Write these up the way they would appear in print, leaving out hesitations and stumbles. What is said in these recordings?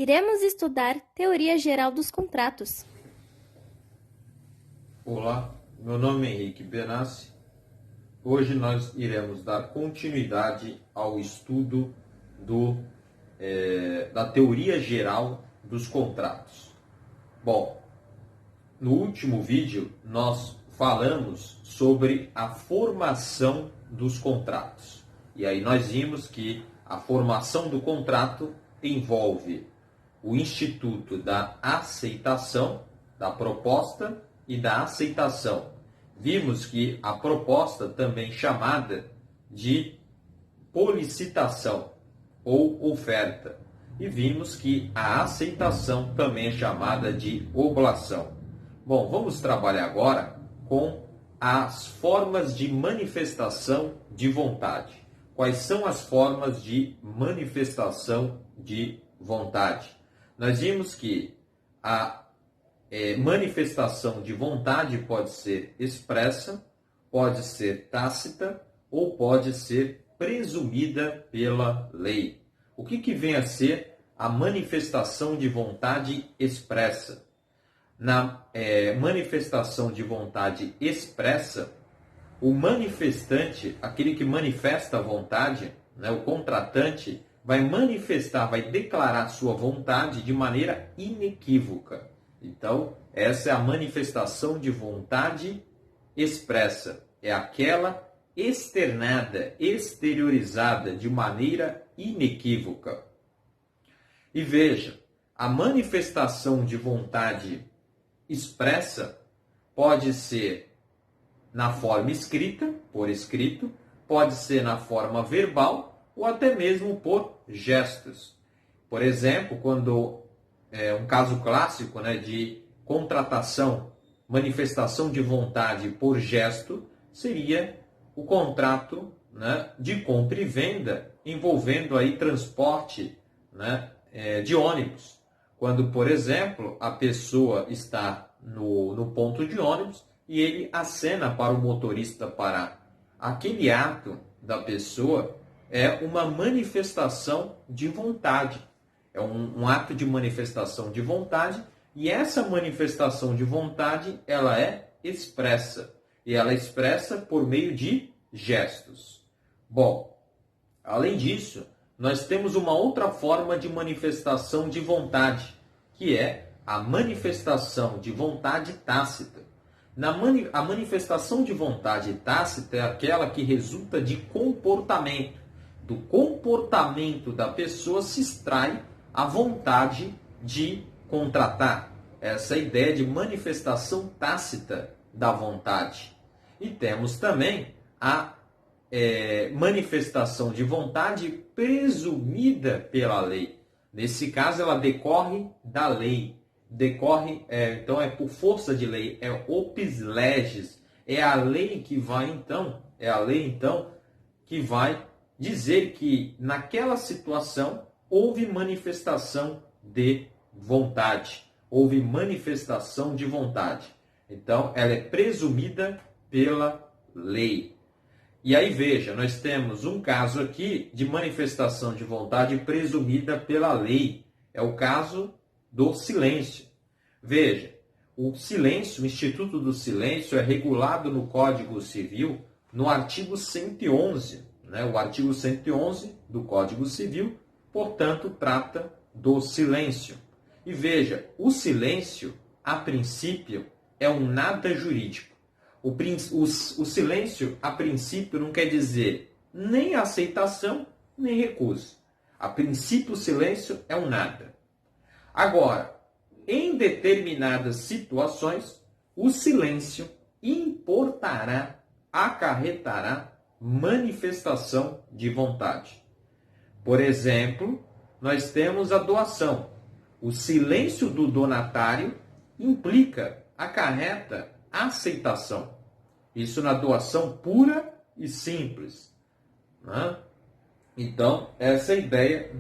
Iremos estudar teoria geral dos contratos. Olá, meu nome é Henrique Benassi. Hoje nós iremos dar continuidade ao estudo da teoria geral dos contratos. Bom, no último vídeo nós falamos sobre a formação dos contratos. E aí nós vimos que a formação do contrato envolve o instituto da aceitação, da proposta e da aceitação. Vimos que a proposta, também chamada de policitação ou oferta. E vimos que a aceitação também é chamada de oblação. Bom, vamos trabalhar agora com as formas de manifestação de vontade. Quais são as formas de manifestação de vontade? Nós vimos que a manifestação de vontade pode ser expressa, pode ser tácita ou pode ser presumida pela lei. O que vem a ser a manifestação de vontade expressa? Na manifestação de vontade expressa, o manifestante, aquele que manifesta a vontade, o contratante, vai manifestar, vai declarar sua vontade de maneira inequívoca. Então, essa é a manifestação de vontade expressa. É aquela externada, exteriorizada de maneira inequívoca. E veja, a manifestação de vontade expressa pode ser na forma escrita, por escrito, pode ser na forma verbal ou até mesmo por gestos. Por exemplo, quando um caso clássico de contratação, manifestação de vontade por gesto, seria o contrato de compra e venda envolvendo aí transporte de ônibus. Quando, por exemplo, a pessoa está no ponto de ônibus e ele acena para o motorista parar. Aquele ato da pessoa é uma manifestação de vontade. É um ato de manifestação de vontade, e essa manifestação de vontade ela é expressa. E ela é expressa por meio de gestos. Bom, além disso, nós temos uma outra forma de manifestação de vontade, que é a manifestação de vontade tácita. A manifestação de vontade tácita é aquela que resulta de comportamento. Do comportamento da pessoa se extrai a vontade de contratar. Essa é a ideia de manifestação tácita da vontade. E temos também a manifestação de vontade presumida pela lei. Nesse caso, ela decorre da lei. Então, é por força de lei, é opus legis. É a lei que vai, que vai dizer que naquela situação houve manifestação de vontade. Houve manifestação de vontade. Então, ela é presumida pela lei. E aí, veja, nós temos um caso aqui de manifestação de vontade presumida pela lei. É o caso do silêncio. Veja, o silêncio, o Instituto do Silêncio é regulado no Código Civil no artigo 111. O artigo 111 do Código Civil, portanto, trata do silêncio. E veja, o silêncio, a princípio, é um nada jurídico. O silêncio, a princípio, não quer dizer nem aceitação, nem recusa. A princípio, o silêncio é um nada. Agora, em determinadas situações, o silêncio acarretará manifestação de vontade. Por exemplo, nós temos a doação. O silêncio do donatário acarreta aceitação. Isso na doação pura e simples. Então, essa é a ideia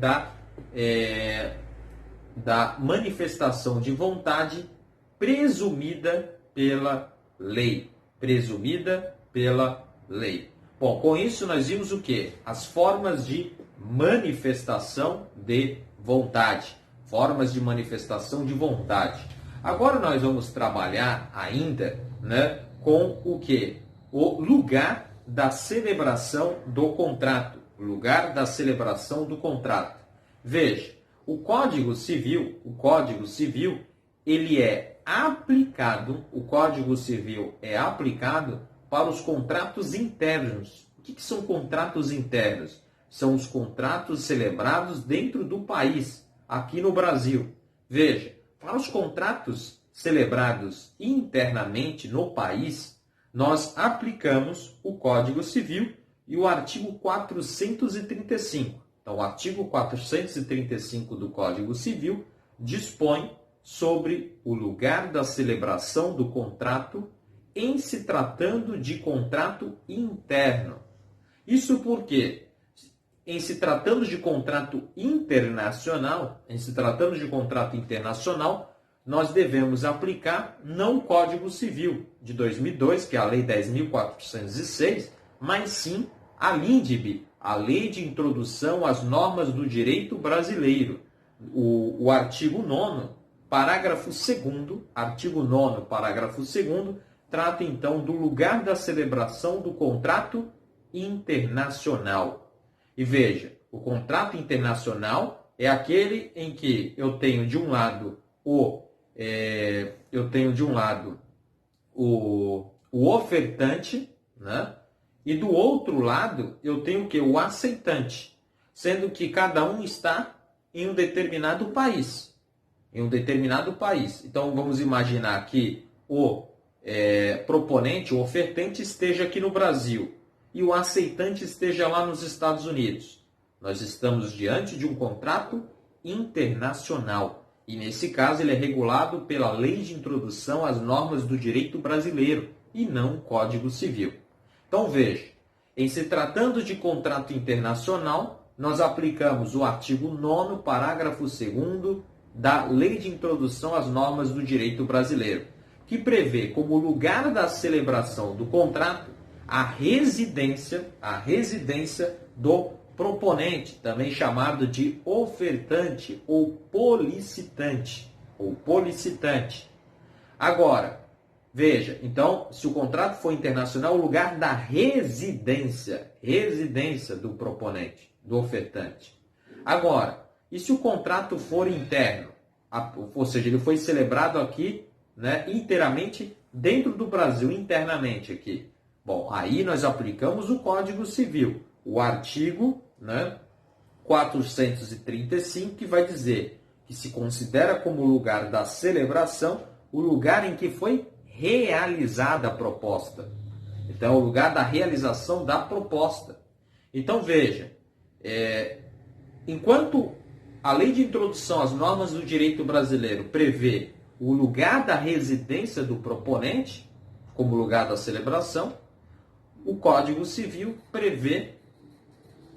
da manifestação de vontade presumida pela lei. Presumida pela lei. Bom, com isso nós vimos o quê? As formas de manifestação de vontade. formas de manifestação de vontade. Agora nós vamos trabalhar ainda, né, com o quê? O lugar da celebração do contrato. O lugar da celebração do contrato. Veja, o Código Civil, ele é aplicado, o Código Civil é aplicado para os contratos internos. O que são contratos internos? São os contratos celebrados dentro do país, aqui no Brasil. Veja, para os contratos celebrados internamente no país, nós aplicamos o Código Civil e o artigo 435. Então, o artigo 435 do Código Civil dispõe sobre o lugar da celebração do contrato em se tratando de contrato interno. Isso porque, em se tratando de contrato internacional, nós devemos aplicar não o Código Civil de 2002, que é a Lei 10.406, mas sim a LINDB, a Lei de Introdução às Normas do Direito Brasileiro. O artigo 9º, parágrafo 2º, trata então do lugar da celebração do contrato internacional. E veja, o contrato internacional é aquele em que eu tenho de um lado o ofertante, né? E do outro lado eu tenho o aceitante, sendo que cada um está em um determinado país. Então vamos imaginar que o proponente, o ofertante, esteja aqui no Brasil e o aceitante esteja lá nos Estados Unidos. Nós estamos diante de um contrato internacional. E, nesse caso, ele é regulado pela Lei de Introdução às Normas do Direito Brasileiro e não o Código Civil. Então, veja, em se tratando de contrato internacional, nós aplicamos o artigo 9º, parágrafo 2º da Lei de Introdução às Normas do Direito Brasileiro, que prevê como lugar da celebração do contrato a residência do proponente, também chamado de ofertante ou policitante. Agora, veja, então, se o contrato for internacional, o lugar da residência do proponente, do ofertante. Agora, e se o contrato for interno? Ou seja, ele foi celebrado aqui, né, inteiramente dentro do Brasil, internamente aqui. Bom, aí nós aplicamos o Código Civil, o artigo, né, 435, que vai dizer que se considera como lugar da celebração o lugar em que foi realizada a proposta. Então, é o lugar da realização da proposta. Então, veja, enquanto a Lei de Introdução às Normas do Direito Brasileiro prevê o lugar da residência do proponente como lugar da celebração, o Código Civil prevê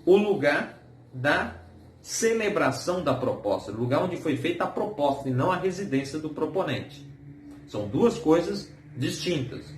o lugar da celebração da proposta, o lugar onde foi feita a proposta e não a residência do proponente. São duas coisas distintas.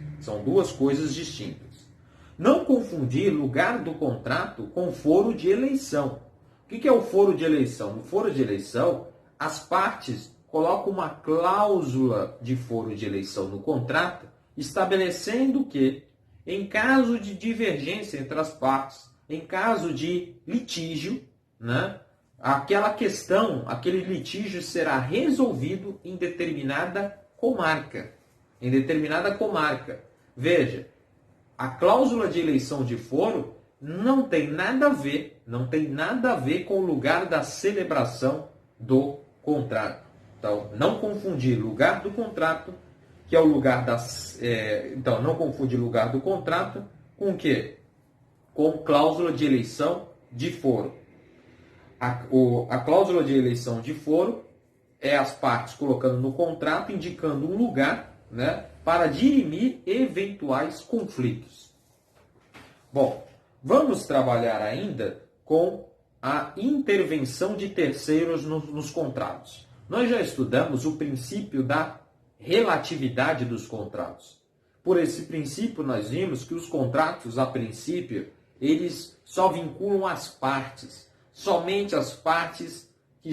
Não confundir lugar do contrato com foro de eleição. O que é o foro de eleição? No foro de eleição, as partes colocam uma cláusula de foro de eleição no contrato, estabelecendo que, em caso de divergência entre as partes, em caso de litígio, né, aquele litígio será resolvido em determinada comarca. Veja, a cláusula de eleição de foro não tem nada a ver com o lugar da celebração do contrato. Então, não confundir lugar do contrato, que é o lugar então, não confundir lugar do contrato com o quê? Com cláusula de eleição de foro. A cláusula de eleição de foro é as partes colocando no contrato, indicando um lugar, né, para dirimir eventuais conflitos. Bom, vamos trabalhar ainda com a intervenção de terceiros nos contratos. Nós já estudamos o princípio da relatividade dos contratos. Por esse princípio, nós vimos que os contratos, a princípio, eles só vinculam as partes, somente as partes que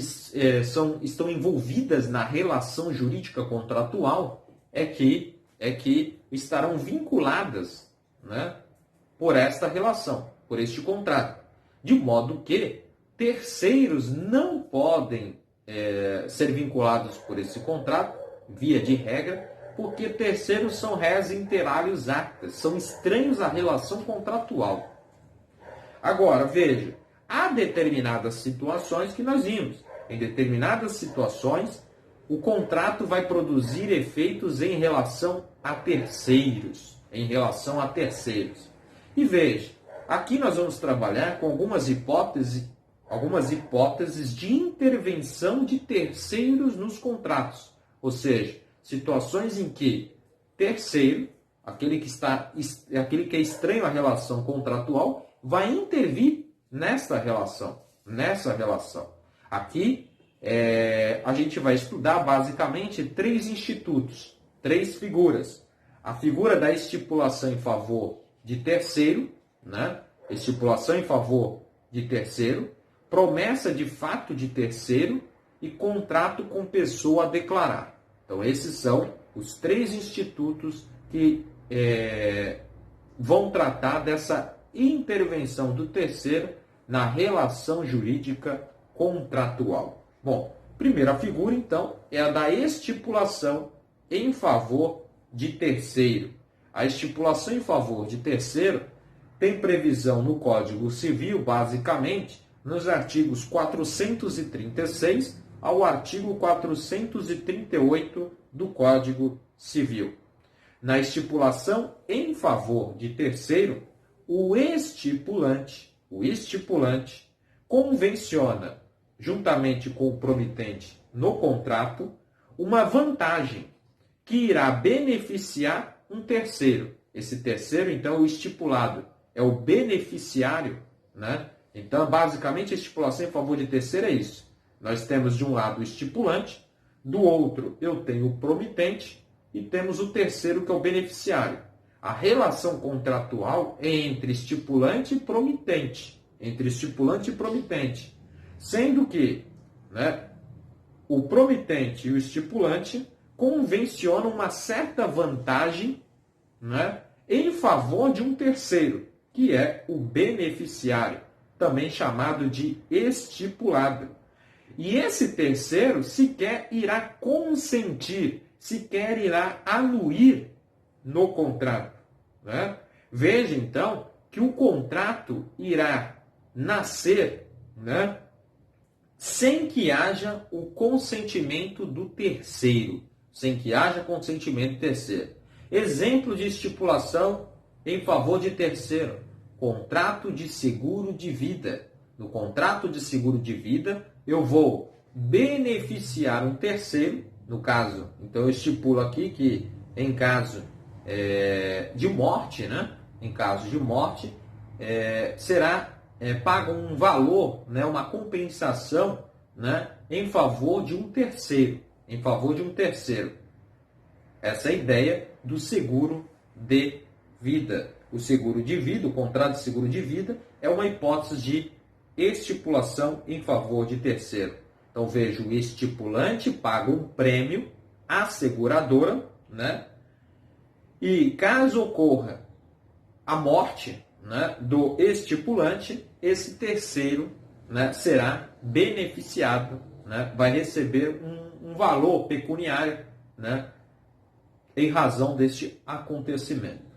estão envolvidas na relação jurídica contratual é que estarão vinculadas, né, por esta relação, por este contrato. De modo que terceiros não podem ser vinculados por esse contrato, via de regra, porque terceiros são res inter alios actas, são estranhos à relação contratual. Agora, veja, há determinadas situações que nós vimos. Em determinadas situações, o contrato vai produzir efeitos em relação a terceiros. E veja, aqui nós vamos trabalhar com algumas hipóteses de intervenção de terceiros nos contratos. Ou seja, situações em que terceiro, aquele que é estranho à relação contratual, vai intervir nessa relação. Aqui, a gente vai estudar basicamente 3 institutos, 3 figuras. A figura da estipulação em favor de terceiro, né? Estipulação em favor de terceiro, promessa de fato de terceiro e contrato com pessoa a declarar. Então, esses são os 3 institutos que vão tratar dessa intervenção do terceiro na relação jurídica contratual. Bom, primeira figura, então, é a da estipulação em favor de terceiro. A estipulação em favor de terceiro tem previsão no Código Civil, basicamente, nos artigos 436 ao artigo 438 do Código Civil. Na estipulação em favor de terceiro, o estipulante convenciona, juntamente com o promitente no contrato, uma vantagem que irá beneficiar um terceiro. Esse terceiro, então, é o estipulado, é o beneficiário, né? Então, basicamente, a estipulação em favor de terceiro é isso. Nós temos de um lado o estipulante, do outro eu tenho o promitente e temos o terceiro que é o beneficiário. A relação contratual é entre estipulante e promitente. Sendo que, né, o promitente e o estipulante convencionam uma certa vantagem, né, em favor de um terceiro, que é o beneficiário, também chamado de estipulado. E esse terceiro sequer irá consentir, sequer irá anuir no contrato, né? Veja, então, que o contrato irá nascer, né, sem que haja o consentimento do terceiro. Exemplo de estipulação em favor de terceiro. Contrato de seguro de vida. No contrato de seguro de vida, eu vou beneficiar um terceiro, no caso, então eu estipulo aqui que em caso de morte, né? Em caso de morte, será pago um valor, né? Uma compensação, né? Em favor de um terceiro. Essa é a ideia do seguro de vida. O seguro de vida, o contrato de seguro de vida, é uma hipótese de estipulação em favor de terceiro. Então, veja, o estipulante paga um prêmio à seguradora, né? E caso ocorra a morte, né, do estipulante, esse terceiro, né, será beneficiado, né? Vai receber um valor pecuniário, né, em razão deste acontecimento.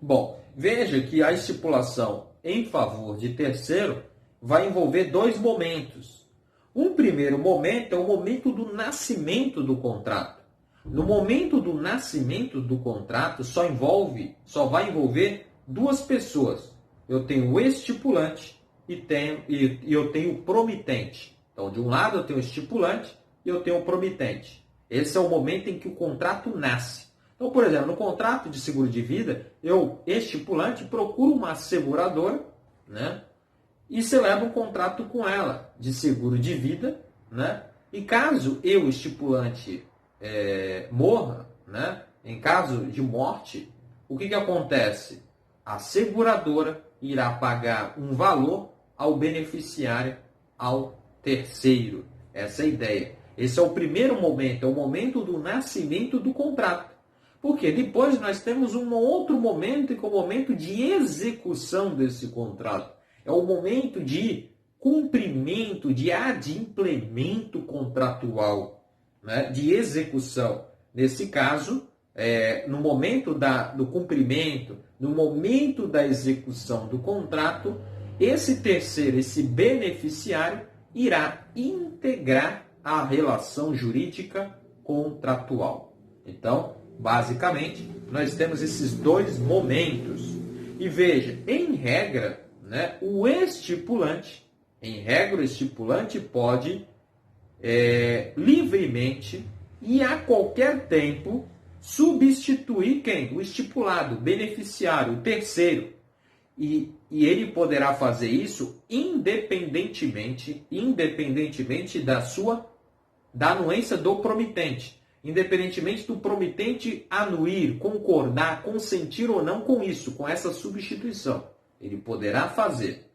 Bom, veja que a estipulação em favor de terceiro vai envolver 2 momentos. Um primeiro momento é o momento do nascimento do contrato. No momento do nascimento do contrato, só vai envolver 2 pessoas. Eu tenho o estipulante e eu tenho o promitente. Então, de um lado eu tenho o estipulante e eu tenho o promitente. Esse é o momento em que o contrato nasce. Então, por exemplo, no contrato de seguro de vida, eu, estipulante, procuro uma seguradora, né, e celebro um contrato com ela de seguro de vida, né, e caso eu, estipulante, morra, né, em caso de morte, o que acontece? A seguradora irá pagar um valor ao beneficiário, ao terceiro. Essa é a ideia. Esse é o primeiro momento, é o momento do nascimento do contrato. Porque depois nós temos um outro momento, que é o momento de execução desse contrato. É o momento de cumprimento, de adimplemento contratual, né? De execução. Nesse caso, no momento do cumprimento, no momento da execução do contrato, esse terceiro, esse beneficiário, irá integrar a relação jurídica contratual. Então, basicamente, nós temos esses dois momentos. E veja, em regra, né, o estipulante pode livremente e a qualquer tempo substituir quem? O estipulado, o beneficiário, o terceiro. E ele poderá fazer isso independentemente da anuência do promitente. Independentemente do promitente anuir, concordar, consentir ou não com isso, com essa substituição. Ele poderá fazer.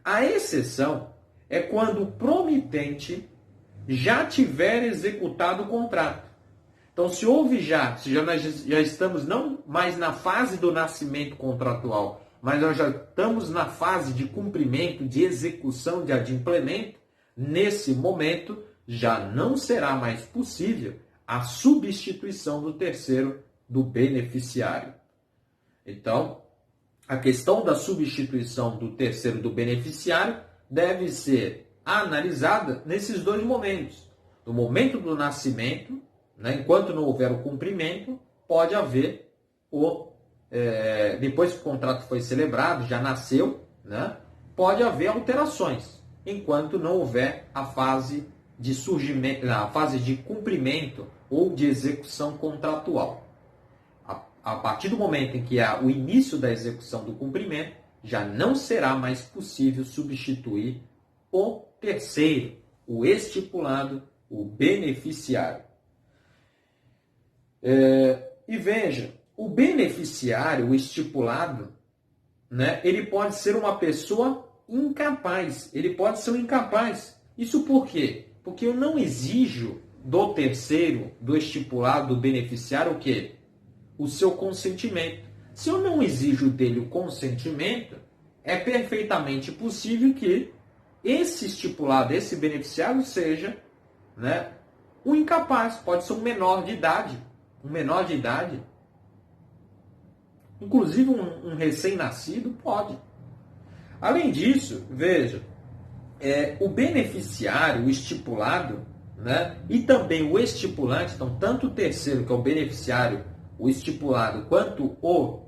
A exceção é quando o promitente já tiver executado o contrato. Então, se nós já estamos não mais na fase do nascimento contratual, mas nós já estamos na fase de cumprimento, de execução, de adimplemento, nesse momento já não será mais possível a substituição do terceiro do beneficiário. Então, a questão da substituição do terceiro do beneficiário deve ser analisada nesses dois momentos. No momento do nascimento, né, enquanto não houver o cumprimento, pode haver depois que o contrato foi celebrado, já nasceu, né, pode haver alterações, enquanto não houver a fase de surgimento, a fase de cumprimento ou de execução contratual. A partir do momento em que há o início da execução do cumprimento, já não será mais possível substituir o terceiro, o estipulado, o beneficiário. E veja, o beneficiário, o estipulado, né, ele pode ser uma pessoa incapaz. Ele pode ser um incapaz. Isso por quê? Porque eu não exijo do terceiro, do estipulado, do beneficiário, o quê? O seu consentimento. Se eu não exijo dele o consentimento, é perfeitamente possível que esse estipulado, esse beneficiário seja, né, um incapaz. Pode ser um menor de idade. Um menor de idade. Inclusive um recém-nascido pode. Além disso, veja, o beneficiário, o estipulado, né, e também o estipulante, então tanto o terceiro, que é o beneficiário, o estipulado, quanto o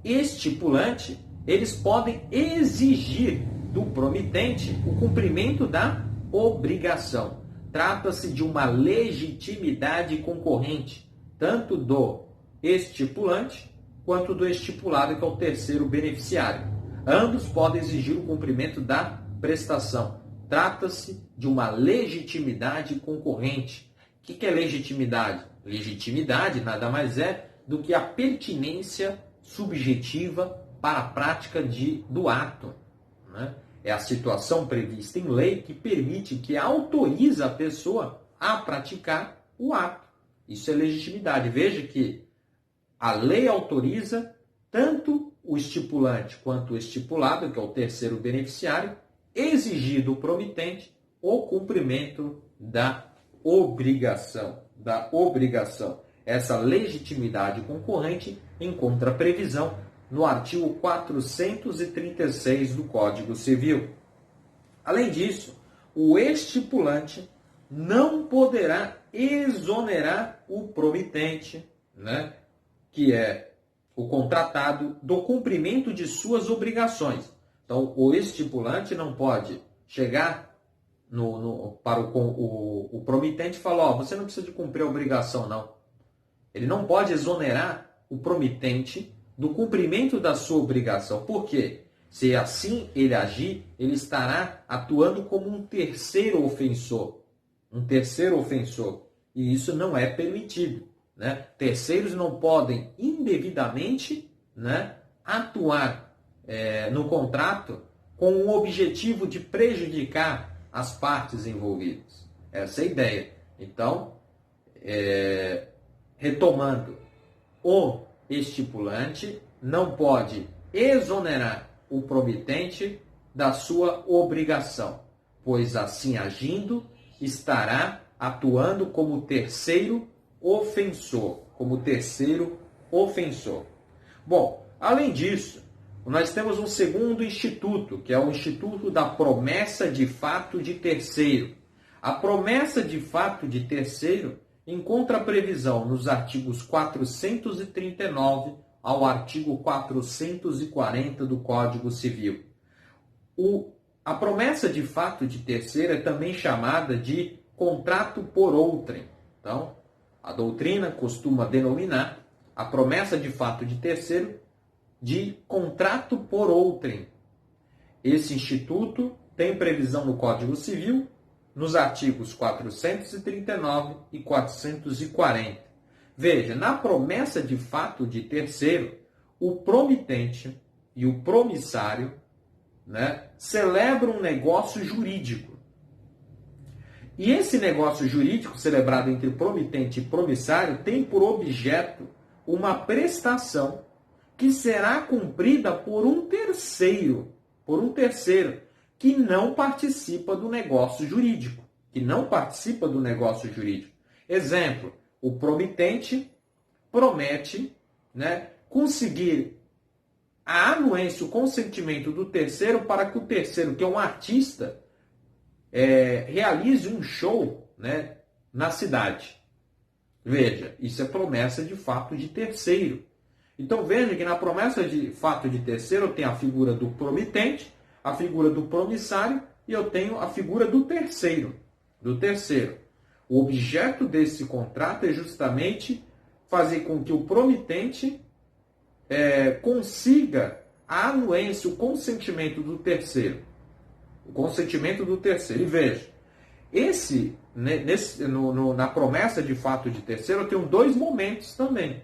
estipulante, eles podem exigir do promitente o cumprimento da obrigação. Trata-se de uma legitimidade concorrente, tanto do estipulante quanto do estipulado, que é o terceiro beneficiário. Ambos podem exigir o cumprimento da prestação. Trata-se de uma legitimidade concorrente. O que é legitimidade? Legitimidade nada mais é do que a pertinência subjetiva para a prática do ato, né? É a situação prevista em lei que permite, que autoriza a pessoa a praticar o ato. Isso é legitimidade. Veja que a lei autoriza tanto o estipulante quanto o estipulado, que é o terceiro beneficiário, exigir do promitente o cumprimento da obrigação. Essa legitimidade concorrente encontra previsão no artigo 436 do Código Civil. Além disso, o estipulante não poderá exonerar o promitente, né, que é o contratado, do cumprimento de suas obrigações. Então, o estipulante não pode chegar para o promitente e falar: você não precisa de cumprir a obrigação, não. Ele não pode exonerar o promitente do cumprimento da sua obrigação. Por quê? Se assim ele agir, ele estará atuando como um terceiro ofensor. Um terceiro ofensor. E isso não é permitido, né? Terceiros não podem indevidamente, né, atuar no contrato com o objetivo de prejudicar, as partes envolvidas. Essa é a ideia. Então, retomando, o estipulante não pode exonerar o promitente da sua obrigação, pois assim agindo, estará atuando como terceiro ofensor. Bom, além disso, nós temos um segundo instituto, que é o Instituto da Promessa de Fato de Terceiro. A promessa de fato de terceiro encontra previsão nos artigos 439 ao artigo 440 do Código Civil. A promessa de fato de terceiro é também chamada de contrato por outrem. Então, a doutrina costuma denominar a promessa de fato de terceiro de contrato por outrem. Esse instituto tem previsão no Código Civil nos artigos 439 e 440. Veja, na promessa de fato de terceiro, o promitente e o promissário, celebram um negócio jurídico. E esse negócio jurídico celebrado entre promitente e promissário tem por objeto uma prestação que será cumprida por um terceiro que não participa do negócio jurídico. Exemplo, o promitente promete conseguir a anuência, o consentimento do terceiro para que o terceiro, que é um artista, realize um show na cidade. Veja, isso é promessa de fato de terceiro. Então veja que na promessa de fato de terceiro eu tenho a figura do promitente, a figura do promissário e eu tenho a figura do terceiro. O objeto desse contrato é justamente fazer com que o promitente consiga a anuência, o consentimento do terceiro. E veja, na promessa de fato de terceiro eu tenho dois momentos também.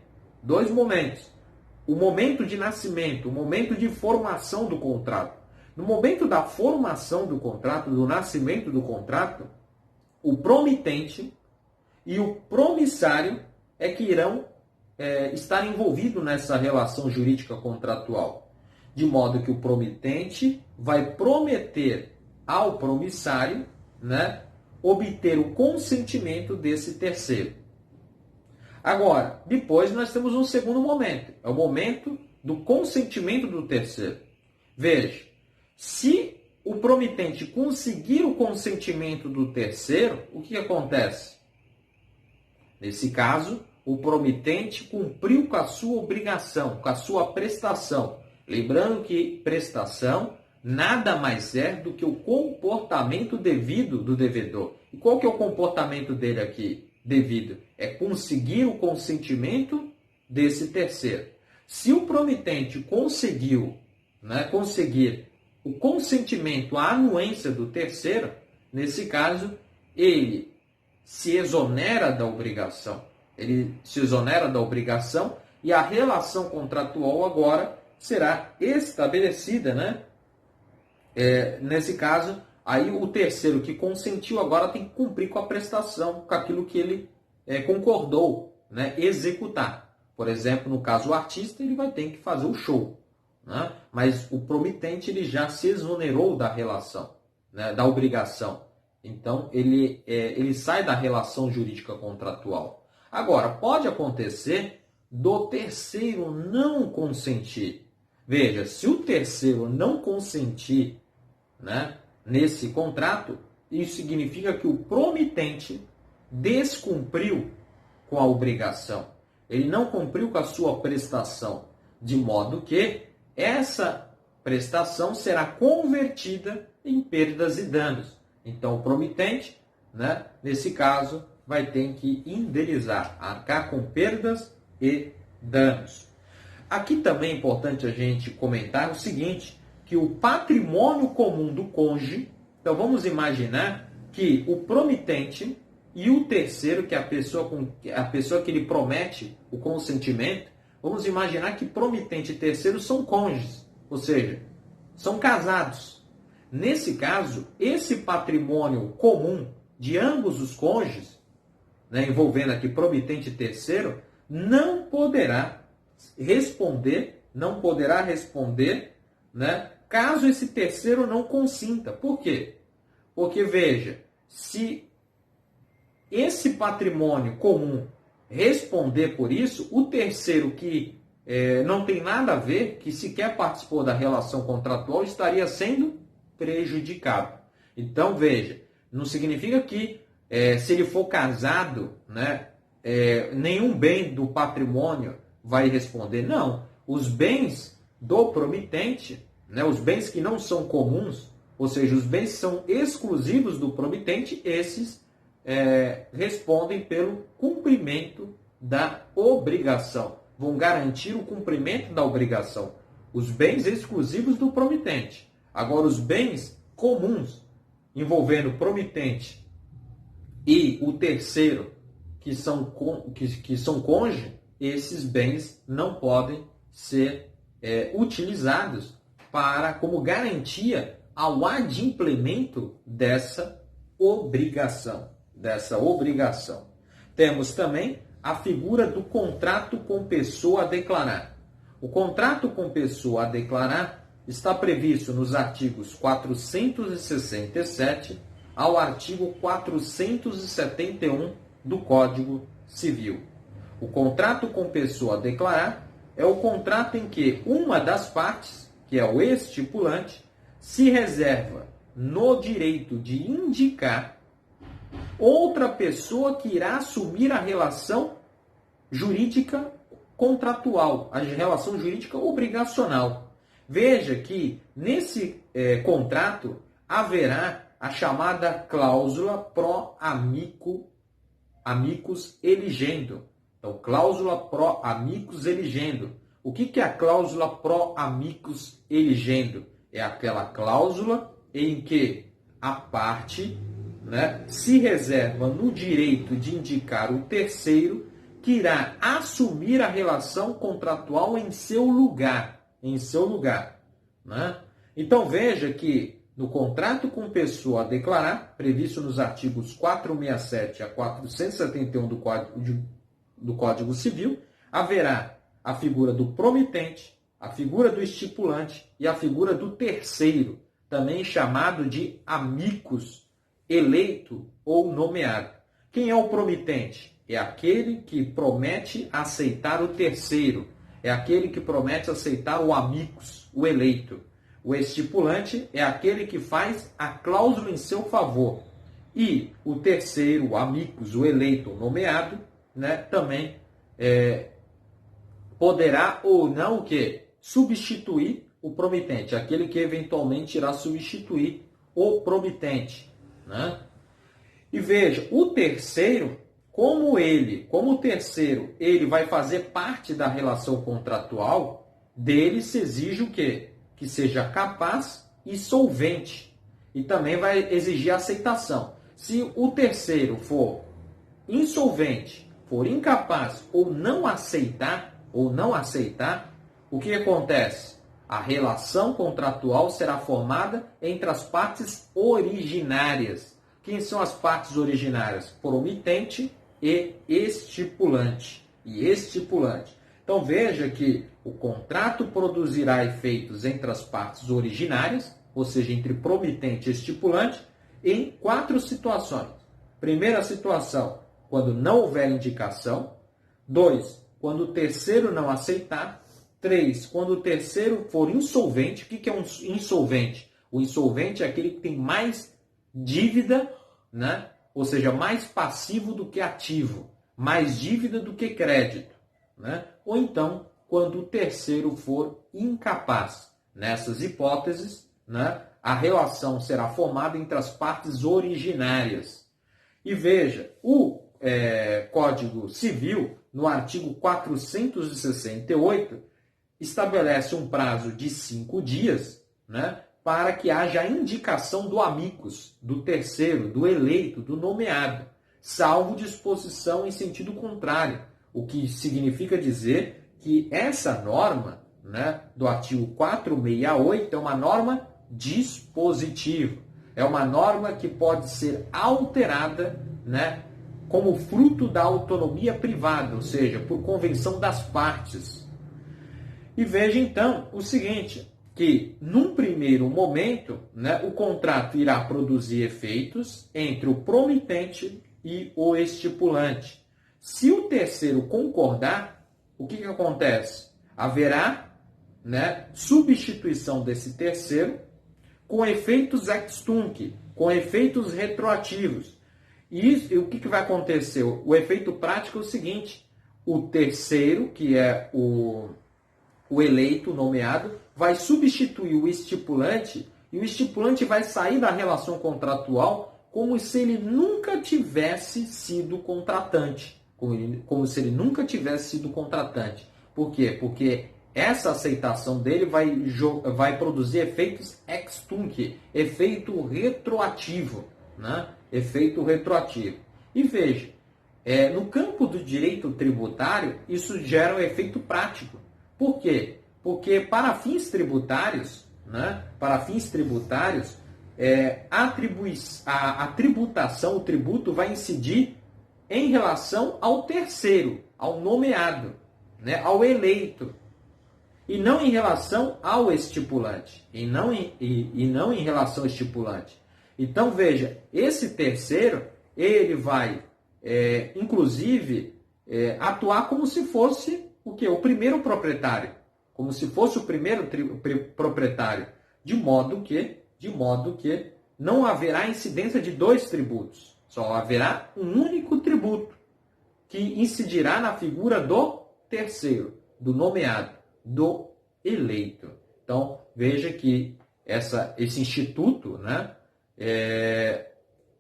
O momento de nascimento, o momento de formação do contrato. No momento da formação do contrato, do nascimento do contrato, o promitente e o promissário é que irão estar envolvidos nessa relação jurídica contratual. De modo que o promitente vai prometer ao promissário obter o consentimento desse terceiro. Agora, depois nós temos um segundo momento. É o momento do consentimento do terceiro. Veja, se o promitente conseguir o consentimento do terceiro, o que acontece? Nesse caso, o promitente cumpriu com a sua obrigação, com a sua prestação. Lembrando que prestação nada mais é do que o comportamento devido do devedor. E qual que é o comportamento dele aqui devido? É conseguir o consentimento desse terceiro. Se o promitente conseguir o consentimento, a anuência do terceiro, nesse caso, ele se exonera da obrigação. E a relação contratual agora será estabelecida, nesse caso, aí o terceiro que consentiu agora tem que cumprir com a prestação, com aquilo que ele concordou, executar. Por exemplo, no caso o artista, ele vai ter que fazer o show. Mas o promitente ele já se exonerou da relação, da obrigação. Então, ele sai da relação jurídica contratual. Agora, pode acontecer do terceiro não consentir. Veja, se o terceiro não consentir nesse contrato, isso significa que o promitente descumpriu com a obrigação. Ele não cumpriu com a sua prestação, de modo que essa prestação será convertida em perdas e danos. Então, o promitente, nesse caso, vai ter que indenizar, arcar com perdas e danos. Aqui também é importante a gente comentar o seguinte, que o patrimônio comum do cônjuge, então vamos imaginar que o promitente e o terceiro, que é a pessoa que ele promete o consentimento, vamos imaginar que promitente e terceiro são cônjuges, ou seja, são casados. nesse caso, esse patrimônio comum de ambos os cônjuges, né, envolvendo aqui promitente e terceiro, não poderá responder, né, caso esse terceiro não consinta. Por quê? Porque, veja, se esse patrimônio comum responder por isso, o terceiro que não tem nada a ver, que sequer participou da relação contratual, estaria sendo prejudicado. Então, veja, não significa que se ele for casado, né, nenhum bem do patrimônio vai responder. Não, os bens do promitente, né, os bens que não são comuns, ou seja, os bens que são exclusivos do promitente, esses respondem pelo cumprimento da obrigação. Vão garantir o cumprimento da obrigação. Os bens exclusivos do promitente. Agora, os bens comuns, envolvendo o promitente e o terceiro, que são cônjuge, esses bens não podem ser utilizados como garantia ao adimplemento dessa obrigação. Temos também a figura do contrato com pessoa a declarar. O contrato com pessoa a declarar está previsto nos artigos 467 ao artigo 471 do Código Civil. O contrato com pessoa a declarar é o contrato em que uma das partes, que é o estipulante, se reserva no direito de indicar outra pessoa que irá assumir a relação jurídica contratual, a relação jurídica obrigacional. Veja que nesse contrato haverá a chamada cláusula pro amicus eligendo. Então, cláusula pro amicus eligendo. O que é a cláusula pro amicus eligendo? É aquela cláusula em que a parte, né, se reserva no direito de indicar o terceiro que irá assumir a relação contratual em seu lugar. Né? Então, veja que no contrato com pessoa a declarar, previsto nos artigos 467 a 471 do Código Civil, haverá a figura do promitente, a figura do estipulante e a figura do terceiro, também chamado de amicus, eleito ou nomeado. Quem é o promitente? É aquele que promete aceitar o terceiro, é aquele que promete aceitar o amicus, o eleito. O estipulante é aquele que faz a cláusula em seu favor. E o terceiro, o amicus, o eleito, o nomeado, né, também poderá ou não o quê? Substituir o promitente, aquele que eventualmente irá substituir o promitente. Né? E veja, o terceiro, como o terceiro ele vai fazer parte da relação contratual, dele se exige o quê? Que seja capaz e solvente. E também vai exigir aceitação. Se o terceiro for insolvente, for incapaz ou não aceitar, o que acontece? A relação contratual será formada entre as partes originárias. Quem são as partes originárias? Promitente e estipulante. Então veja que o contrato produzirá efeitos entre as partes originárias, ou seja, entre promitente e estipulante, em 4 situações. Primeira situação, quando não houver indicação. 2, quando o terceiro não aceitar. 3, quando o terceiro for insolvente. O que é um insolvente? O insolvente é aquele que tem mais dívida, né? Ou seja, mais passivo do que ativo, mais dívida do que crédito. Né? Ou então, quando o terceiro for incapaz. Nessas hipóteses, né, a relação será formada entre as partes originárias. E veja, o Código Civil, no artigo 468, estabelece um prazo de 5 dias, né, para que haja a indicação do amicus, do terceiro, do eleito, do nomeado, salvo disposição em sentido contrário, o que significa dizer que essa norma, né, do artigo 468 é uma norma dispositivo. É uma norma que pode ser alterada, né, como fruto da autonomia privada, ou seja, por convenção das partes. E veja então o seguinte, que num primeiro momento, né, o contrato irá produzir efeitos entre o promitente e o estipulante. Se o terceiro concordar, o que acontece? Haverá, né, substituição desse terceiro com efeitos ex tunc, com efeitos retroativos. E o que vai acontecer? O efeito prático é o seguinte, o terceiro, que é o eleito, nomeado, vai substituir o estipulante e o estipulante vai sair da relação contratual como se ele nunca tivesse sido contratante. Como se ele nunca tivesse sido contratante. Por quê? Porque essa aceitação dele vai produzir efeitos ex tunc, efeito retroativo, né? Efeito retroativo. E veja, no campo do direito tributário, isso gera um efeito prático. Por quê? Porque para fins tributários, né? Para fins tributários, a tributação, o tributo vai incidir em relação ao terceiro, ao nomeado, né? Ao eleito. E não em relação ao estipulante. E não em relação ao estipulante. Então, veja, esse terceiro, ele vai, inclusive, atuar como se fosse o quê? O primeiro proprietário. Como se fosse o primeiro proprietário. De modo que não haverá incidência de dois tributos. Só haverá um único tributo, que incidirá na figura do terceiro, do nomeado, do eleito. Então, veja que esse instituto, né,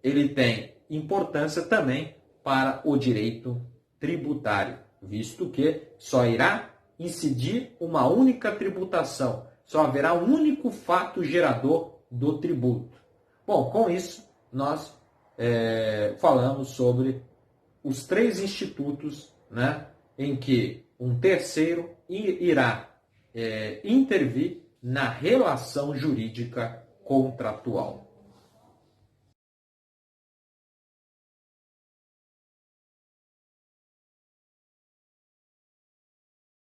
ele tem importância também para o direito tributário, visto que só irá incidir uma única tributação, só haverá um único fato gerador do tributo. Bom, com isso, nós falamos sobre os três institutos, né, em que um terceiro irá intervir na relação jurídica contratual.